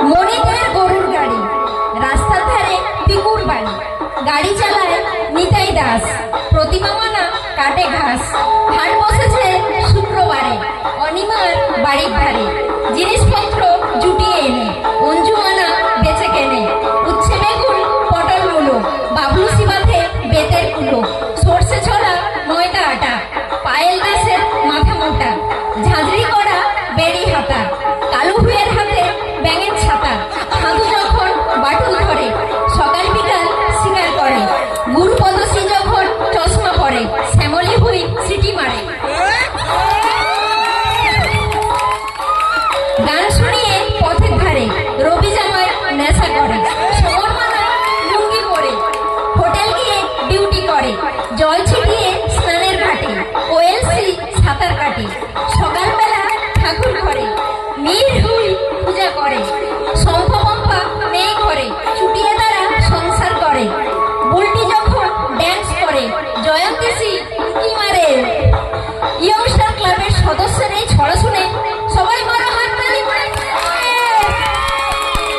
মনিদের গরুর গাড়ি, রাস্তার ধারে পিকুর বাড়ি, গাড়ি চালায় নিতাই দাস, প্রতিমা মানা কাটে ঘাস। হাট বসেছে শুক্রবারে, অনিমার বাড়ির ধারে, জিনিসপত্র জুটিয়ে এনে